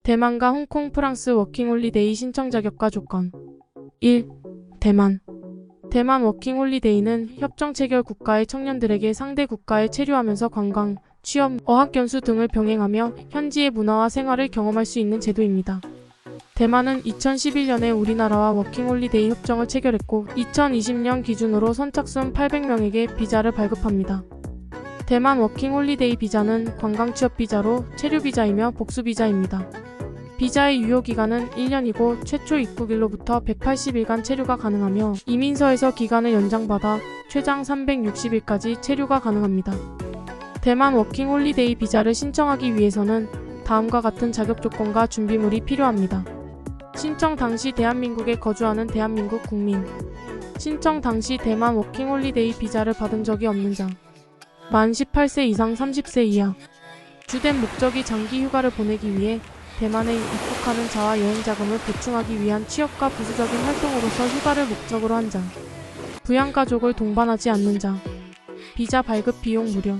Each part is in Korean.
대만과 홍콩, 프랑스 워킹홀리데이 신청 자격과 조건. 1. 대만. 대만 워킹홀리데이는 협정 체결 국가의 청년들에게 상대 국가에 체류하면서 관광, 취업, 어학연수 등을 병행하며 현지의 문화와 생활을 경험할 수 있는 제도입니다. 대만은 2011년에 우리나라와 워킹홀리데이 협정을 체결했고 2020년 기준으로 선착순 800명에게 비자를 발급합니다. 대만 워킹홀리데이 비자는 관광취업비자로 체류비자이며 복수비자입니다. 비자의 유효기간은 1년이고 최초 입국일로부터 180일간 체류가 가능하며 이민서에서 기간을 연장받아 최장 360일까지 체류가 가능합니다. 대만 워킹홀리데이 비자를 신청하기 위해서는 다음과 같은 자격 조건과 준비물이 필요합니다. 신청 당시 대한민국에 거주하는 대한민국 국민. 신청 당시 대만 워킹홀리데이 비자를 받은 적이 없는 자. 만 18세 이상 30세 이하. 주된 목적이 장기 휴가를 보내기 위해 대만에 입국하는 자와 여행자금을 보충하기 위한 취업과 부수적인 활동으로서 휴가를 목적으로 한 자. 부양가족을 동반하지 않는 자. 비자 발급 비용 무료.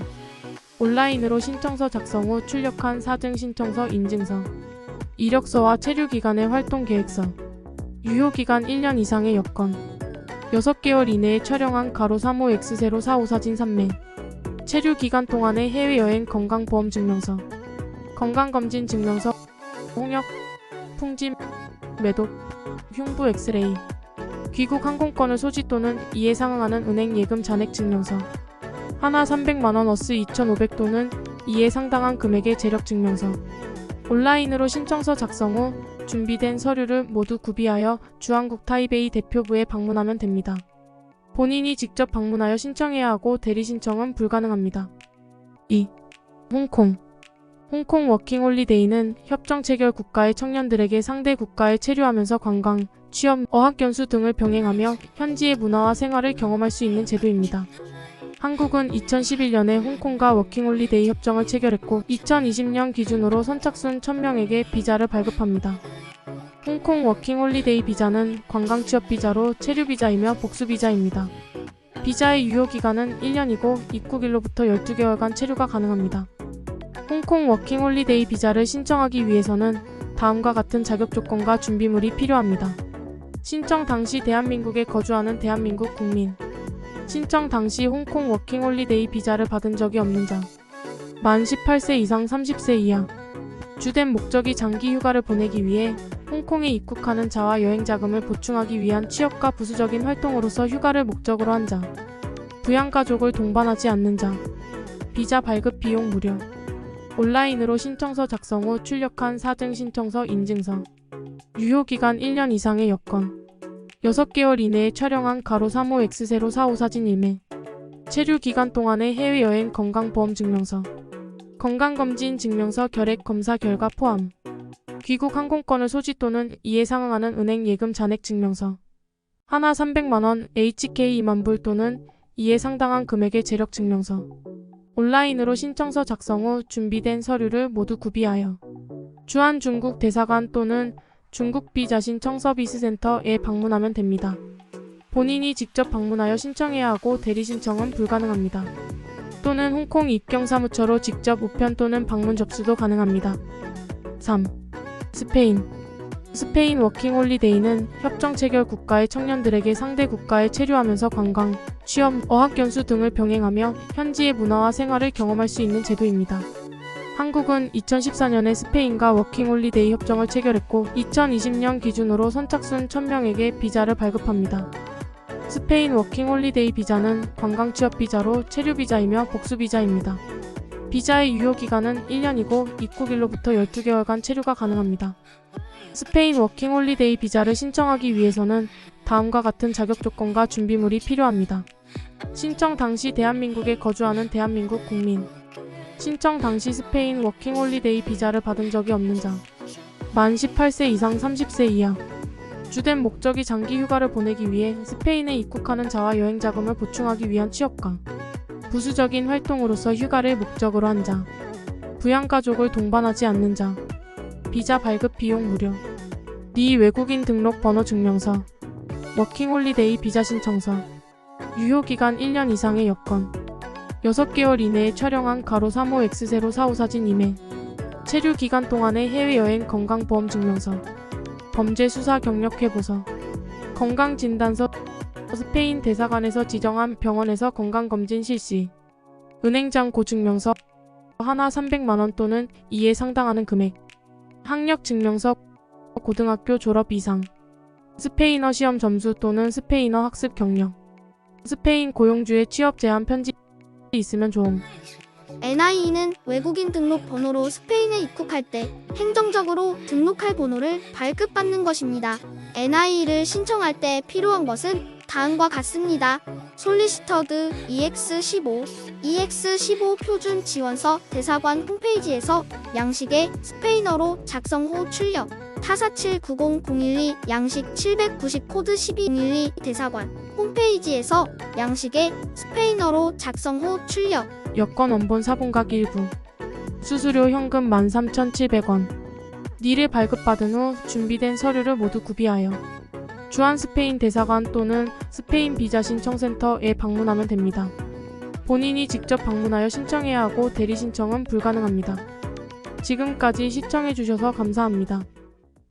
온라인으로 신청서 작성 후 출력한 사증 신청서 인증서. 이력서와 체류기간의 활동계획서. 유효기간 1년 이상의 여권. 6개월 이내에 촬영한 *35X045 사진 3매. 체류기간 동안의 해외여행 건강보험증명서. 건강검진 증명서. 홍역, 풍진, 매독, 흉부 엑스레이. 귀국 항공권을 소지 또는 이에 상응하는 은행 예금 잔액 증명서. 하나 300만원 어스 2,500 또는 이에 상당한 금액의 재력 증명서. 온라인으로 신청서 작성 후 준비된 서류를 모두 구비하여 주한국 타이베이 대표부에 방문하면 됩니다. 본인이 직접 방문하여 신청해야 하고 대리 신청은 불가능합니다. 2. 홍콩. 홍콩 워킹홀리데이는 협정 체결 국가의 청년들에게 상대 국가에 체류하면서 관광, 취업, 어학연수 등을 병행하며 현지의 문화와 생활을 경험할 수 있는 제도입니다. 한국은 2011년에 홍콩과 워킹홀리데이 협정을 체결했고 2020년 기준으로 선착순 1000명에게 비자를 발급합니다. 홍콩 워킹홀리데이 비자는 관광취업비자로 체류비자이며 복수비자입니다. 비자의 유효기간은 1년이고 입국일로부터 12개월간 체류가 가능합니다. 홍콩 워킹홀리데이 비자를 신청하기 위해서는 다음과 같은 자격 조건과 준비물이 필요합니다. 신청 당시 대한민국에 거주하는 대한민국 국민. 신청 당시 홍콩 워킹홀리데이 비자를 받은 적이 없는 자. 만 18세 이상 30세 이하. 주된 목적이 장기 휴가를 보내기 위해 홍콩에 입국하는 자와 여행자금을 보충하기 위한 취업과 부수적인 활동으로서 휴가를 목적으로 한 자. 부양가족을 동반하지 않는 자. 비자 발급 비용 무료. 온라인으로 신청서 작성 후 출력한 사증 신청서 인증서. 유효기간 1년 이상의 여권. 6개월 이내에 촬영한 *35X045 사진 1매. 체류기간 동안의 해외여행 건강보험증명서. 건강검진 증명서 결핵검사 결과 포함. 귀국 항공권을 소지 또는 이에 상응하는 은행 예금 잔액 증명서. 하나 300만원 HK 2만불 또는 이에 상당한 금액의 재력 증명서. 온라인으로 신청서 작성 후 준비된 서류를 모두 구비하여 주한 중국 대사관 또는 중국 비자신청 서비스센터에 방문하면 됩니다. 본인이 직접 방문하여 신청해야 하고 대리 신청은 불가능합니다. 또는 홍콩 입경사무처로 직접 우편 또는 방문 접수도 가능합니다. 3. 스페인. 스페인 워킹홀리데이는 협정 체결 국가의 청년들에게 상대 국가에 체류하면서 관광, 취업, 어학연수 등을 병행하며 현지의 문화와 생활을 경험할 수 있는 제도입니다. 한국은 2014년에 스페인과 워킹홀리데이 협정을 체결했고 2020년 기준으로 선착순 1000명에게 비자를 발급합니다. 스페인 워킹홀리데이 비자는 관광취업비자로 체류비자이며 복수비자입니다. 비자의 유효기간은 1년이고 입국일로부터 12개월간 체류가 가능합니다. 스페인 워킹홀리데이 비자를 신청하기 위해서는 다음과 같은 자격 조건과 준비물이 필요합니다. 신청 당시 대한민국에 거주하는 대한민국 국민. 신청 당시 스페인 워킹홀리데이 비자를 받은 적이 없는 자. 만 18세 이상 30세 이하. 주된 목적이 장기 휴가를 보내기 위해 스페인에 입국하는 자와 여행자금을 보충하기 위한 취업과 부수적인 활동으로서 휴가를 목적으로 한 자. 부양가족을 동반하지 않는 자. 비자 발급 비용 무료. 네 외국인 등록 번호 증명서. 워킹홀리데이 비자 신청서. 유효기간 1년 이상의 여권. 6개월 이내에 촬영한 *35X045 사진 2매. 체류 기간 동안의 해외여행 건강보험증명서, 범죄수사 경력회보서, 건강진단서, 스페인 대사관에서 지정한 병원에서 건강검진 실시, 은행장 고증명서, 하나 300만원 또는 이에 상당하는 금액, 학력증명서, 고등학교 졸업 이상, 스페인어 시험 점수 또는 스페인어 학습 경력, 스페인 고용주의 취업 제한 편지 있으면 좋음. NIE는 외국인 등록 번호로 스페인에 입국할 때 행정적으로 등록할 번호를 발급받는 것입니다. NIE를 신청할 때 필요한 것은 다음과 같습니다. 솔리시터드 EX15, EX15 표준 지원서 대사관 홈페이지에서 양식의 스페인어로 작성 후 출력. 타4790012 양식 790 코드 12012 대사관 홈페이지에서 양식의 스페인어로 작성 후 출력. 여권 원본 사본각 일부. 수수료 현금 13,700원. 니를 발급받은 후 준비된 서류를 모두 구비하여 주한 스페인 대사관 또는 스페인 비자 신청센터에 방문하면 됩니다. 본인이 직접 방문하여 신청해야 하고 대리 신청은 불가능합니다. 지금까지 시청해주셔서 감사합니다.